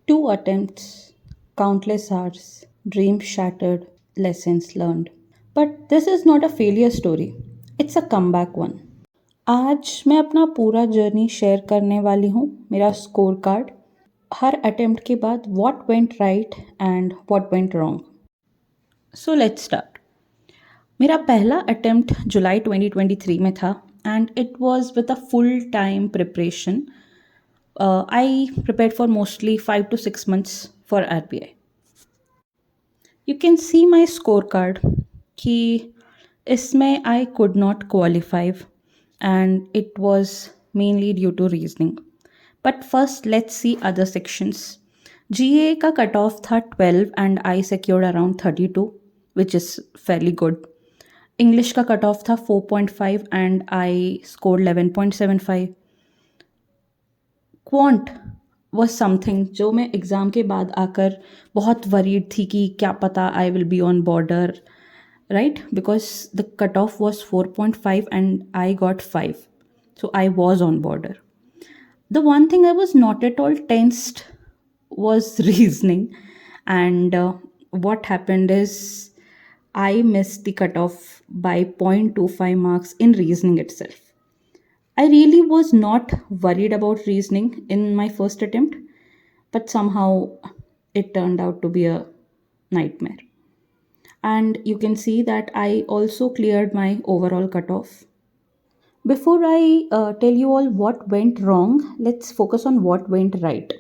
Two attempts, countless hours, dreams shattered, lessons learned. But this is not a failure story, it's a comeback one. आज मैं अपना पूरा journey share करने वाली हूँ, मेरा स्कोर कार्ड, हर अटेम्प्ट के बाद what went right and what went wrong. So let's start. मेरा पहला अटेम्प्ट जुलाई 2023 में था and it was with a full time preparation. I prepared for mostly 5 to 6 months for RBI. You can see my scorecard कि इसमें I could not qualify and it was mainly due to reasoning. But first let's see other sections. GA का cut off था 12 and I secured around 32 which is fairly good. English का cut off था 4.5 and I scored 11.75. Quant was something जो मैं exam के बाद आकर बहुत वरीड थी कि क्या पता I will be on border, right, because the cut off was 4.5 and I got 5, so I was on border. The one thing I was not at all tensed was reasoning, and what happened is I missed the cutoff by 0.25 marks in reasoning itself. I really was not worried about reasoning in my first attempt, but somehow it turned out to be a nightmare. And you can see that I also cleared my overall cutoff. Before I tell you all what went wrong, let's focus on what went right.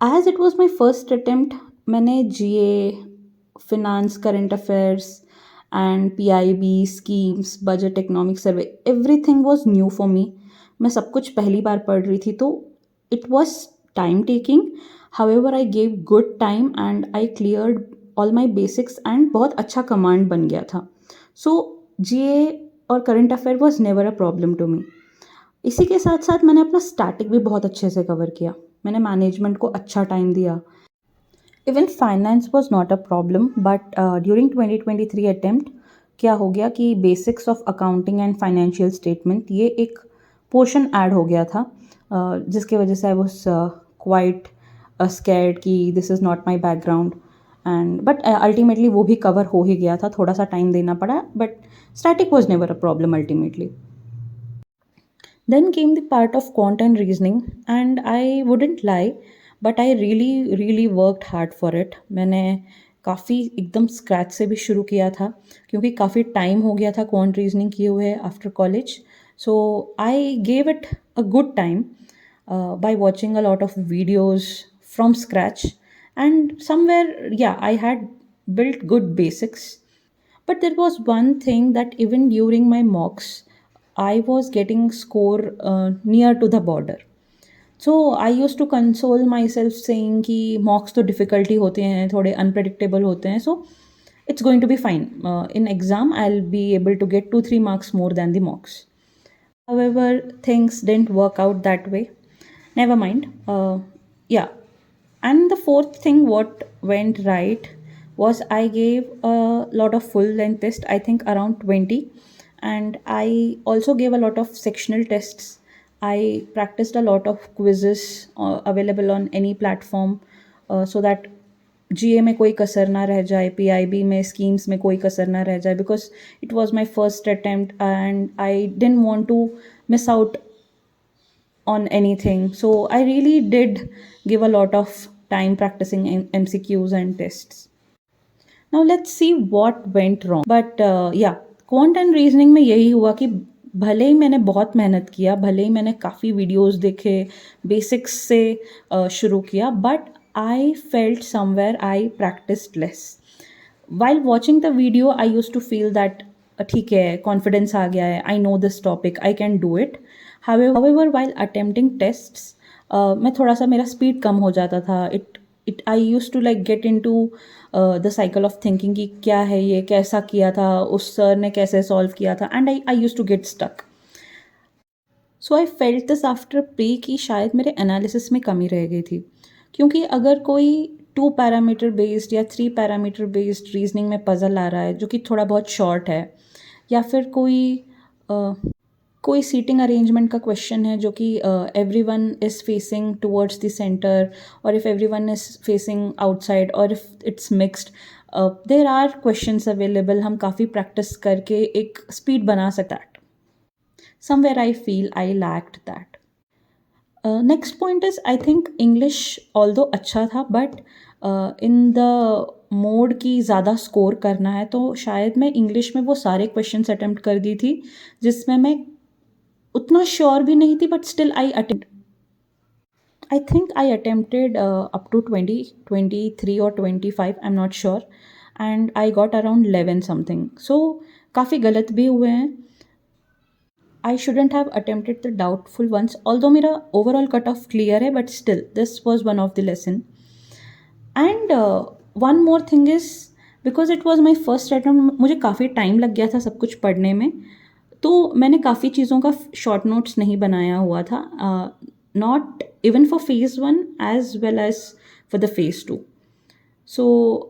As it was my first attempt, मैंने GA, finance, current affairs, and PIB, schemes, budget, economic survey, everything was new for me. मैं सब कुछ पहली बार पढ़ रही थी तो it was time taking. However, I gave good time and I cleared all my basics and बहुत अच्छा कमांड बन गया था. So GA और current affair was never a problem to me. इसी के साथ साथ मैंने अपना स्टैटिक भी बहुत अच्छे से कवर किया. मैंने मैनेजमेंट को अच्छा टाइम दिया. Even finance was not a problem but during 2023 attempt क्या हो गया कि basics of accounting and financial statement ये एक पोर्शन ऐड हो गया था, जिसके वजह से आई वॉज क्वाइट स्कैर्ड कि this is not my background and but ultimately वो भी कवर हो ही गया था. थोड़ा सा टाइम देना पड़ा but static was never a problem ultimately. Then came the part of quant and reasoning, and I wouldn't lie, but I really worked hard for it. मैंने काफ़ी एकदम स्क्रैच से भी शुरू किया था क्योंकि काफ़ी टाइम हो गया था क्वांट रीजनिंग किए हुए after college. So I gave it a good time by watching a lot of videos from scratch, and somewhere yeah I had built good basics. But there was one thing that even during my mocks, I was getting score near to the border. So I used to console myself saying कि mocks तो difficulty होते हैं, थोड़े unpredictable होते हैं, so it's going to be fine. In exam, I'll be able to get 2-3 marks more than the mocks. However, things didn't work out that way. Never mind. Yeah. And the fourth thing, what went right was I gave a lot of full length tests, I think around 20. And I also gave a lot of sectional tests. I practiced a lot of quizzes available on any platform so that GA में कोई कसर ना रह जाए, PIB में schemes में कोई कसर ना रह जाए, because it was my first attempt and I didn't want to miss out on anything. So I really did give a lot of time practicing MCQs and tests. Now let's see what went wrong. But yeah, quant and reasoning में यही हुआ कि भले ही मैंने बहुत मेहनत किया, भले ही मैंने काफ़ी वीडियोस देखे, बेसिक्स से शुरू किया, but I felt somewhere I practised less. While watching the video, I used to feel that ठीक है, कॉन्फिडेंस आ गया है, I know this topic, I can do it. However while attempting tests, मैं थोड़ा सा मेरा स्पीड कम हो जाता था. It I use to like get into the cycle of thinking कि क्या है ये, कैसा किया था, उस सर ने कैसे सॉल्व किया था, and I use to get stuck. So I felt this after pre कि शायद मेरे एनालिसिस में कमी रह गई थी, क्योंकि अगर कोई 2 पैरामीटर बेस्ड या 3 पैरामीटर बेस्ड रीजनिंग में पजल आ रहा है जो कि थोड़ा बहुत शॉर्ट है, या फिर कोई कोई सीटिंग अरेंजमेंट का क्वेश्चन है जो कि everyone is facing towards the centre, और if everyone is facing outside, और if it's mixed, there are questions available. हम काफ़ी प्रैक्टिस करके एक स्पीड बना सकते हैं. Somewhere I feel I lacked that. Next point is, I think English although अच्छा था, बट इन द मोड की ज़्यादा स्कोर करना है तो शायद मैं इंग्लिश में वो सारे क्वेश्चंस अटेम्प्ट कर दी थी जिसमें मैं उतना श्योर भी नहीं थी, but still I think I attempted up to 20, 23 or 25, I'm not sure, and I got around 11 something. So काफ़ी गलत भी हुए हैं. I shouldn't have attempted the doubtful ones, although मेरा overall cut off clear है, but still this was one of the lesson. And one more thing is, because it was my first attempt, मुझे काफ़ी time लग गया था सब कुछ पढ़ने में, तो मैंने काफ़ी चीज़ों का शॉर्ट नोट्स नहीं बनाया हुआ था, not even for phase 1 as well as for the phase 2. So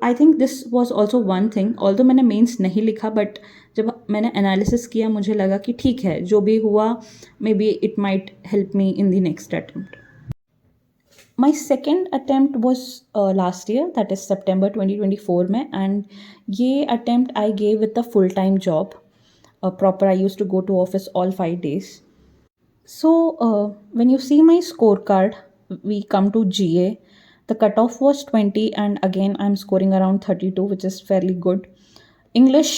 I think this was also one thing. Although मैंने मेंस नहीं लिखा, बट जब मैंने एनालिसिस किया मुझे लगा कि ठीक है, जो भी हुआ may be it might help me in the next attempt. My second attempt was last year, that is September 2024 में, and ये attempt I gave with a full-time job. Proper, I used to go to office all 5 days. So when you see my scorecard, we come to GA. The cutoff was 20, and again I'm scoring around 32, which is fairly good. English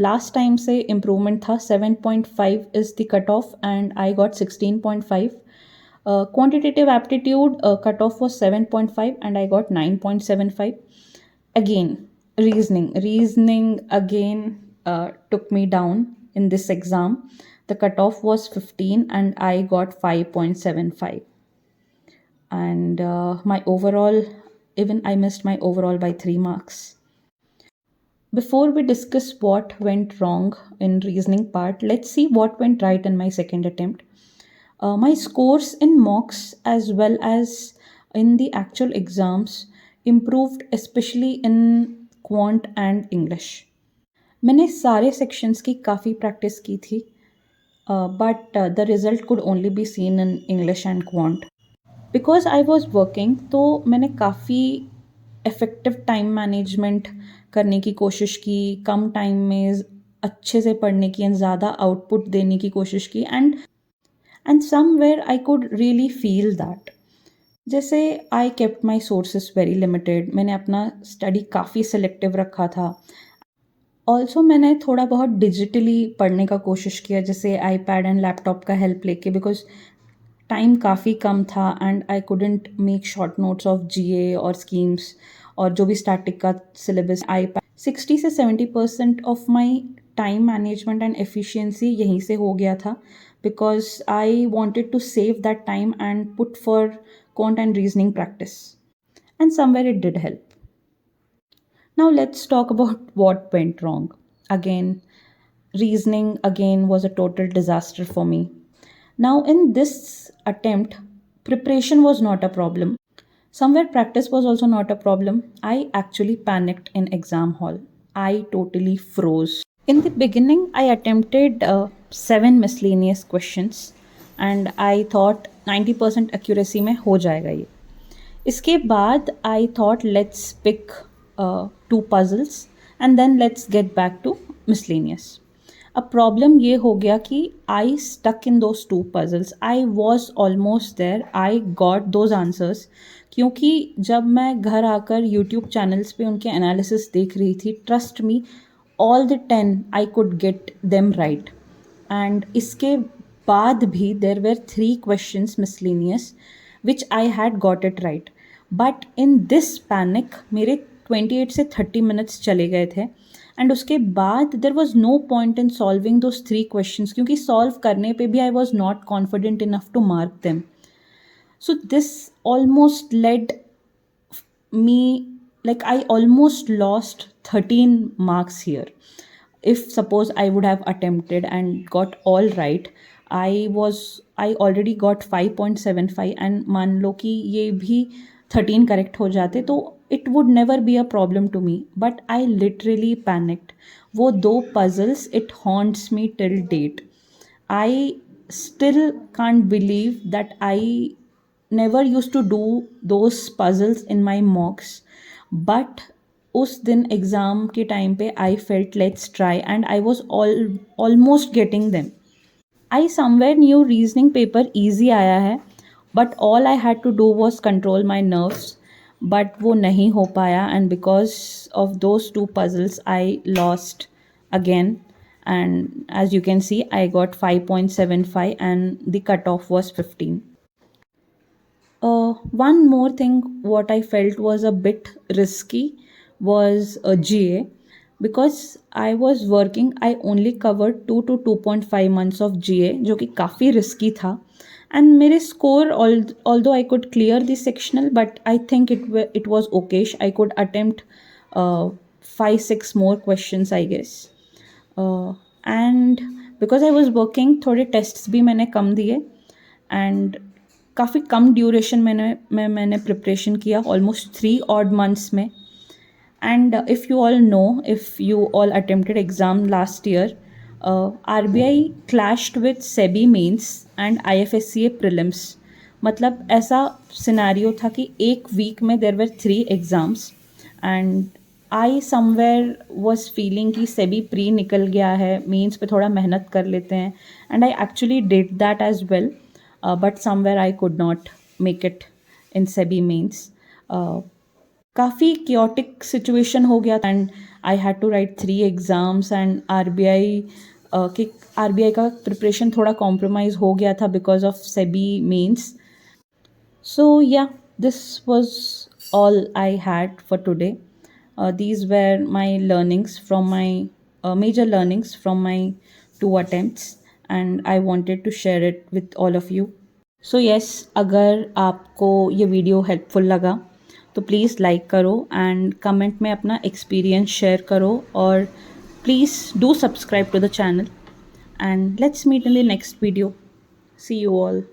last time से improvement था, 7.5 is the cutoff and I got 16.5. Quantitative aptitude cutoff was 7.5 and I got 9.75. Again, reasoning again took me down in this exam. The cutoff was 15 and I got 5.75. And my overall, even I missed my overall by 3 marks. Before we discuss what went wrong in reasoning part, let's see what went right in my second attempt. My scores in mocks as well as in the actual exams improved, especially in quant and English. मैंने सारे sections की काफ़ी practice की थी, but the result could only be seen in English and quant. Because I was working, तो मैंने काफ़ी effective time management करने की कोशिश की, कम टाइम में अच्छे से पढ़ने की एंड ज़्यादा आउटपुट देने की कोशिश की, and somewhere I could really feel that. जैसे I kept my sources very limited, मैंने अपना स्टडी काफ़ी सिलेक्टिव रखा था. ऑल्सो मैंने थोड़ा बहुत डिजिटली पढ़ने का कोशिश किया, जैसे iPad एंड लैपटॉप का हेल्प लेके, बिकॉज टाइम काफ़ी कम था and I couldn't make short notes of GA और स्कीम्स और जो भी स्टैटिक का सिलेबस. iPad 60 से 70% of my time management and efficiency यहीं से हो गया था, because I wanted to save that time and put for quant and reasoning practice. And somewhere it did help. Now let's talk about what went wrong. Again, reasoning again was a total disaster for me. Now in this attempt, preparation was not a problem. Somewhere practice was also not a problem. I actually panicked in exam hall. I totally froze. In the beginning, I attempted 7 miscellaneous questions and I thought 90% accuracy में हो जाएगा ये. इसके बाद I thought let's pick 2 puzzles and then let's get back to miscellaneous. अब problem ये हो गया कि I stuck in those 2 puzzles. I was almost there. I got those answers. क्योंकि जब मैं घर आकर YouTube चैनल्स पे उनके एनालिसिस देख रही थी, trust me, all the 10 I could get them right. And इसके बाद भी there were 3 questions miscellaneous which I had got it right. But in this panic मेरे 28 से 30 minutes चले गए थे and उसके बाद there was no point in solving those 3 questions क्योंकि solve करने पे भी I was not confident enough to mark them. So this almost led me, like I almost lost 13 marks here. If suppose I would have attempted and got all right, I already got 5.75 and मान लो कि ये भी 13 correct हो जाते तो it would never be a problem to me. But I literally panicked. वो 2 puzzles, it haunts me till date. I still can't believe that I never used to do those puzzles in my mocks. But उस दिन exam के time पे I felt let's try and I was almost getting them. I somewhere knew reasoning paper easy आया है, but all I had to do was control my nerves. But वो नहीं हो पाया, and because of those two puzzles I lost again. And as you can see, I got 5.75 and the cutoff was 15. One more thing, what I felt was a bit risky was a GA, because I was working. I only covered 2 to 2.5 months of GA, जो कि काफ़ी risky था. And मेरे score, although I could clear the sectional, but I think it was okay. I could attempt 5-6 more questions, I guess. And because I was working, थोड़े tests भी मैंने कम दिए and काफ़ी कम ड्यूरेशन मैंने प्रिपरेशन किया, almost 3 odd months में. And if you all know, if you all attempted exam last year, RBI clashed with SEBI mains and IFSCA prelims. मतलब ऐसा सिनेरियो था कि एक वीक में देर वर 3 exams and I somewhere was feeling कि SEBI pre निकल गया है, मेंस पे थोड़ा मेहनत कर लेते हैं. And I actually did that as well, but somewhere I could not make it in SEBI mains. काफ़ी क्योटिक सिचुएशन हो गया and I had to write 3 exams and RBI का प्रिपरेशन थोड़ा कॉम्प्रोमाइज़ हो गया था because of SEBI mains. So, yeah, this was all I had for today. These were my learnings from my major learnings from my 2 attempts, and I wanted to share it with all of you. So, yes, अगर आपको ये video helpful लगा तो please like करो and comment में अपना experience share करो, और please do subscribe to the channel, and let's meet in the next video. See you all.